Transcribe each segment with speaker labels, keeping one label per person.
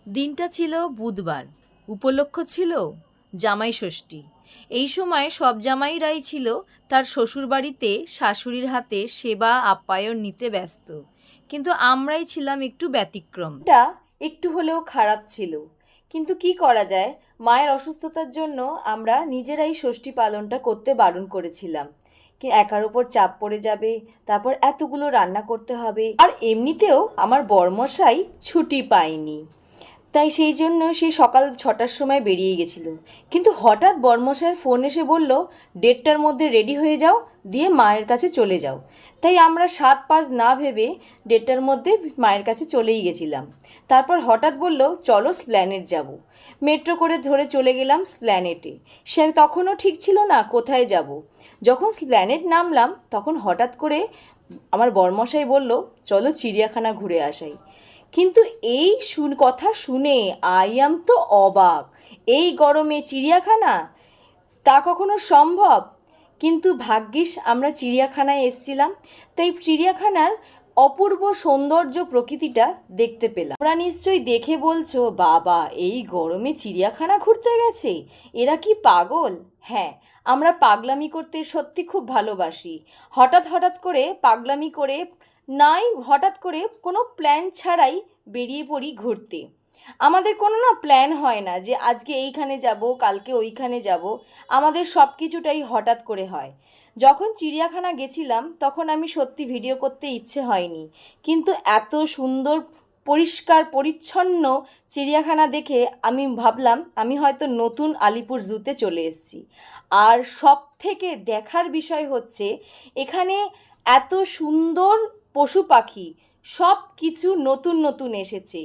Speaker 1: দিনটা ছিল বুধবার। উপলক্ষ ছিল জামাই ষষ্ঠী। এই সময় সব জামাইরাই ছিল তার শ্বশুরবাড়িতে শাশুড়ির হাতে সেবা আপ্যায়ন নিতে ব্যস্ত, কিন্তু আমরাই ছিলাম একটু ব্যতিক্রম। এটা একটু হলেও খারাপ ছিল, কিন্তু কি করা যায়, মায়ের অসুস্থতার জন্য আমরা নিজেরাই ষষ্ঠী পালনটা করতে বারণ করেছিলাম। কি একার ওপর চাপ পড়ে যাবে, তারপর এতগুলো রান্না করতে হবে, আর এমনিতেও আমার বরমশাই ছুটি পায়নি, তাই সেই জন্য সে সকাল 6টার সময় বেরিয়ে গেছিল। কিন্তু হঠাৎ বর্মশায়ের ফোন এসে বলল, 1:30টার মধ্যে রেডি হয়ে যাও, দিয়ে মায়ের কাছে চলে যাও। তাই আমরা 7-5 না ভেবে 1:30টার মধ্যে মায়ের কাছে চলেই গেছিলাম। তারপর হঠাৎ বলল, চলো স্প্ল্যানেট যাব। মেট্রো করে ধরে চলে গেলাম স্প্ল্যানেটে। সে তখনও ঠিক ছিল না কোথায় যাব। যখন স্প্ল্যানেট নামলাম তখন হঠাৎ করে আমার বর্মশাই বলল, চলো চিড়িয়াখানা ঘুরে আসাই। কিন্তু এই কথা শুনে আই অ্যাম তো অবাক। এই গরমে চিড়িয়াখানা, তা কখনো সম্ভব? কিন্তু ভাগ্যিস আমরা চিড়িয়াখানায় এসেছিলাম, তাই চিড়িয়াখানার অপূর্ব সৌন্দর্য প্রকৃতিটা দেখতে পেলাম। ওরা নিশ্চয়ই দেখে বলছো, বাবা এই গরমে চিড়িয়াখানা ঘুরতে গেছে, এরা কি পাগল? হ্যাঁ, আমরা পাগলামি করতে সত্যি খুব ভালোবাসি। হঠাৎ হঠাৎ করে পাগলামি করে, নাই হঠাৎ করে কোনো প্ল্যান ছাড়াই বেরিয়ে পড়ি ঘুরতে। আমাদের কোনো প্ল্যান হয় না যে আজকে এইখানে যাব, কালকে ওইখানে যাব। আমাদের সব কিছুটাই হঠাৎ করে হয়। যখন চিড়িয়াখানা গেছিলাম তখন আমি সত্যি ভিডিও করতে ইচ্ছে হয়নি, কিন্তু এত সুন্দর পরিষ্কার পরিচ্ছন্ন চিড়িয়াখানা দেখে আমি ভাবলাম আমি হয়তো নতুন আলিপুর জুতে চলে এসেছি। আর সব থেকে দেখার বিষয় হচ্ছে, এখানে এত সুন্দর পশু পাখি সব কিছু নতুন নতুন এসেছে।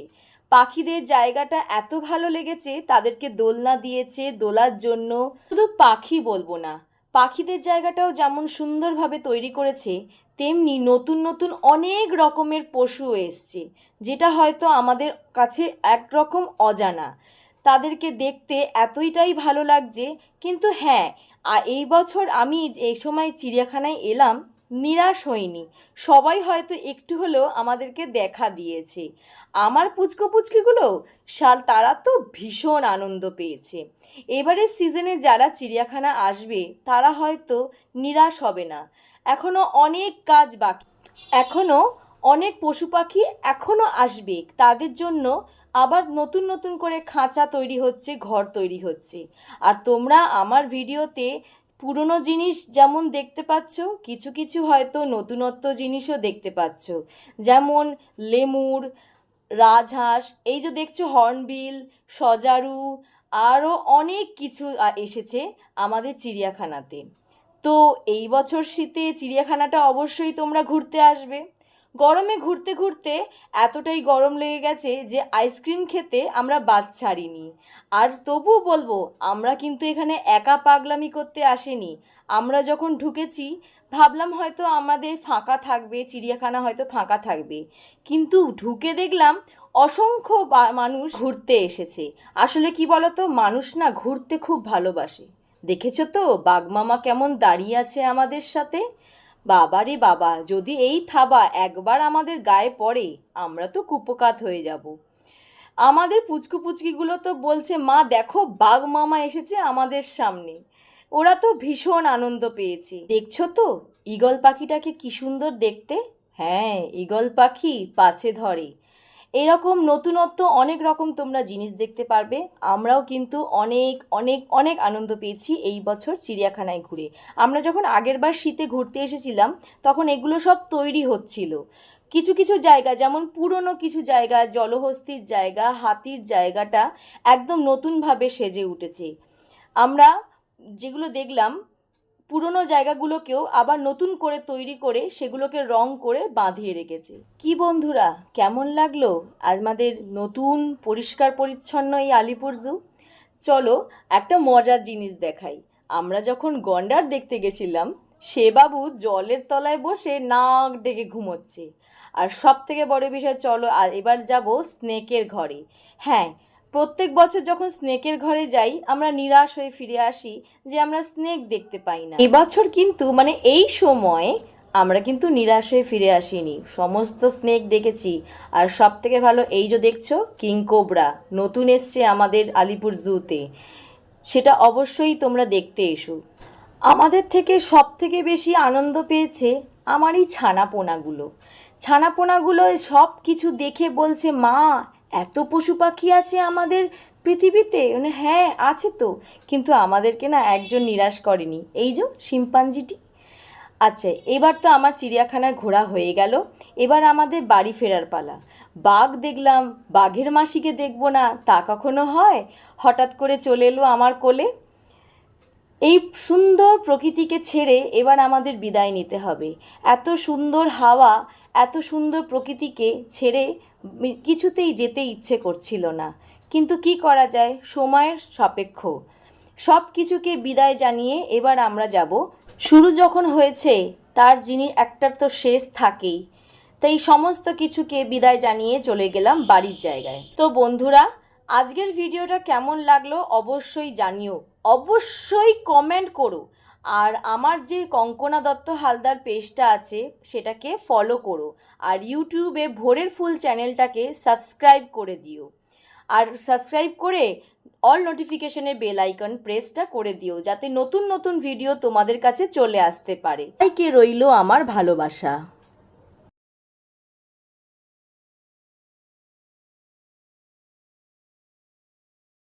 Speaker 1: পাখিদের জায়গাটা এত ভালো লেগেছে, তাদেরকে দোলনা দিয়েছে দোলার জন্য। শুধু পাখি বলবো না, পাখিদের জায়গাটাও যেমন সুন্দরভাবে তৈরি করেছে, তেমনি নতুন নতুন অনেক রকমের পশু এসছে, যেটা হয়তো আমাদের কাছে একরকম অজানা। তাদেরকে দেখতে এতটাই ভালো লাগছে। কিন্তু হ্যাঁ, এই বছর আমি এই সময় চিড়িয়াখানায় এলাম, নিরাশ হইনি। সবাই হয়তো একটু হলেও আমাদেরকে দেখা দিয়েছে। আমার পুচকো পুচকিগুলো তারা তো ভীষণ আনন্দ পেয়েছে। এবারের সিজনে যারা চিড়িয়াখানা আসবে তারা হয়তো নিরাশ হবে না। এখনও অনেক কাজ বাকি, এখনও অনেক পশু পাখি এখনও আসবে। তাদের জন্য আবার নতুন নতুন করে খাঁচা তৈরি হচ্ছে, ঘর তৈরি হচ্ছে। আর তোমরা আমার ভিডিওতে পুরনো জিনিস যেমন দেখতে পাচ্ছ, কিছু কিছু হয়তো নতুনত্ব জিনিসও দেখতে পাচ্ছ। যেমন লেমুর, রাজহাঁস, এই যে দেখছো হর্নবিল, সজারু, আরও অনেক কিছু এসেছে আমাদের চিড়িয়াখানাতে। তো এই বছর শীতে চিড়িয়াখানাটা অবশ্যই তোমরা ঘুরতে আসবে। গরমে ঘুরতে ঘুরতে এতটাই গরম লেগে গেছে যে আইসক্রিম খেতে আমরা বাদ ছাড়িনি। আর তবুও বলবো, আমরা কিন্তু এখানে একা পাগলামি করতে আসিনি। আমরা যখন ঢুকেছি ভাবলাম হয়তো আমাদের ফাঁকা থাকবে, চিড়িয়াখানা হয়তো ফাঁকা থাকবে, কিন্তু ঢুকে দেখলাম অসংখ্য মানুষ ঘুরতে এসেছে। আসলে কি বলতো, মানুষ না ঘুরতে খুব ভালোবাসে। দেখেছো তো বাঘমামা কেমন দাঁড়িয়ে আছে আমাদের সাথে। বাবা রে বাবা, যদি এই থাবা একবার আমাদের গায়ে পড়ে আমরা তো কুপোকাত হয়ে যাব। আমাদের পুচকু পুচকিগুলো তো বলছে, মা দেখো বাঘ মামা এসেছে আমাদের সামনে। ওরা তো ভীষণ আনন্দ পেয়েছে। দেখছো তো ঈগল পাখিটাকে কি সুন্দর দেখতে। হ্যাঁ, ঈগল পাখি পাছে ধরে। এরকম নতুনত্ব অনেক রকম তোমরা জিনিস দেখতে পারবে। আমরাও কিন্তু অনেক অনেক অনেক আনন্দ পেয়েছি এই বছর চিড়িয়াখানায় ঘুরে। আমরা যখন আগেরবার শীতে ঘুরতে এসেছিলাম তখন এগুলো সব তৈরি হচ্ছিল। কিছু কিছু জায়গা, যেমন পুরনো কিছু জায়গা, জলহস্তির জায়গা, হাতির জায়গাটা একদম নতুনভাবে সেজে উঠেছে। আমরা যেগুলো দেখলাম, পুরনো জায়গাগুলোকেও আবার নতুন করে তৈরি করে সেগুলোকে রং করে বাঁধিয়ে রেখেছে। কি বন্ধুরা, কেমন লাগলো আমাদের নতুন পরিষ্কার পরিচ্ছন্ন এই আলিপুর জু? চলো একটা মজার জিনিস দেখাই। আমরা যখন গন্ডার দেখতে গেছিলাম, সে বাবু জলের তলায় বসে নাক ডেকে ঘুমোচ্ছে। আর সব থেকে বড় বিষয়, চলো এবার যাব স্নেকের ঘরে। হ্যাঁ, প্রত্যেক বছর যখন স্নেকের ঘরে যাই আমরা নিরাশ হয়ে ফিরে আসি যে আমরা স্নেক দেখতে পাই না। এবছর কিন্তু এই সময় আমরা কিন্তু নিরাশ হয়ে ফিরে আসিনি, সমস্ত স্নেক দেখেছি। আর সব থেকে ভালো এই যে দেখছো কিংকোবরা নতুন এসছে আমাদের আলিপুর জুতে, সেটা অবশ্যই তোমরা দেখতে এসো। আমাদের থেকে সব থেকে বেশি আনন্দ পেয়েছে আমার এই ছানাপোনাগুলো। ছানাপোনাগুলো সব কিছু দেখে বলছে, মা এত পশু পাখি আছে আমাদের পৃথিবীতে। মানে হ্যাঁ আছে তো, কিন্তু আমাদেরকে না একজন নিরাশ করেনি, এই যে শিম্পাঞ্জিটি। আচ্ছা, এবার তো আমার চিড়িয়াখানায় ঘোরা হয়ে গেল, এবার আমাদের বাড়ি ফেরার পালা। বাঘ দেখলাম, বাঘের মাসিকে দেখবো না তা কখনো হয়? হঠাৎ করে চলে এলো আমার কোলে। এই সুন্দর প্রকৃতিকে ছেড়ে এবার আমাদের বিদায় নিতে হবে। এত সুন্দর হাওয়া, এত সুন্দর প্রকৃতিকে ছেড়ে কিছুতেই যেতে ইচ্ছে করছিল না, কিন্তু কি করা যায়, সময়ের সাপেক্ষ। সব কিছুকে বিদায় জানিয়ে এবার আমরা যাব। শুরু যখন হয়েছে তার যিনি একটার তো শেষ থাকেই, তাই সমস্ত কিছুকে বিদায় জানিয়ে চলে গেলাম বাড়ির জায়গায়। তো বন্ধুরা, আজকের ভিডিওটা কেমন লাগলো অবশ্যই জানিও, অবশ্যই কমেন্ট করো। আর আমার যে কঙ্কনা দত্ত হালদার পেজটা আছে সেটাকে ফলো করো, আর ইউটিউবে ভোরের ফুল চ্যানেলটাকে সাবস্ক্রাইব করে দিও। আর সাবস্ক্রাইব করে অল নোটিফিকেশনের বেল আইকন প্রেসটা করে দিও, যাতে নতুন নতুন ভিডিও তোমাদের কাছে চলে আসতে পারে। সবাইকে রইল আমার ভালোবাসা।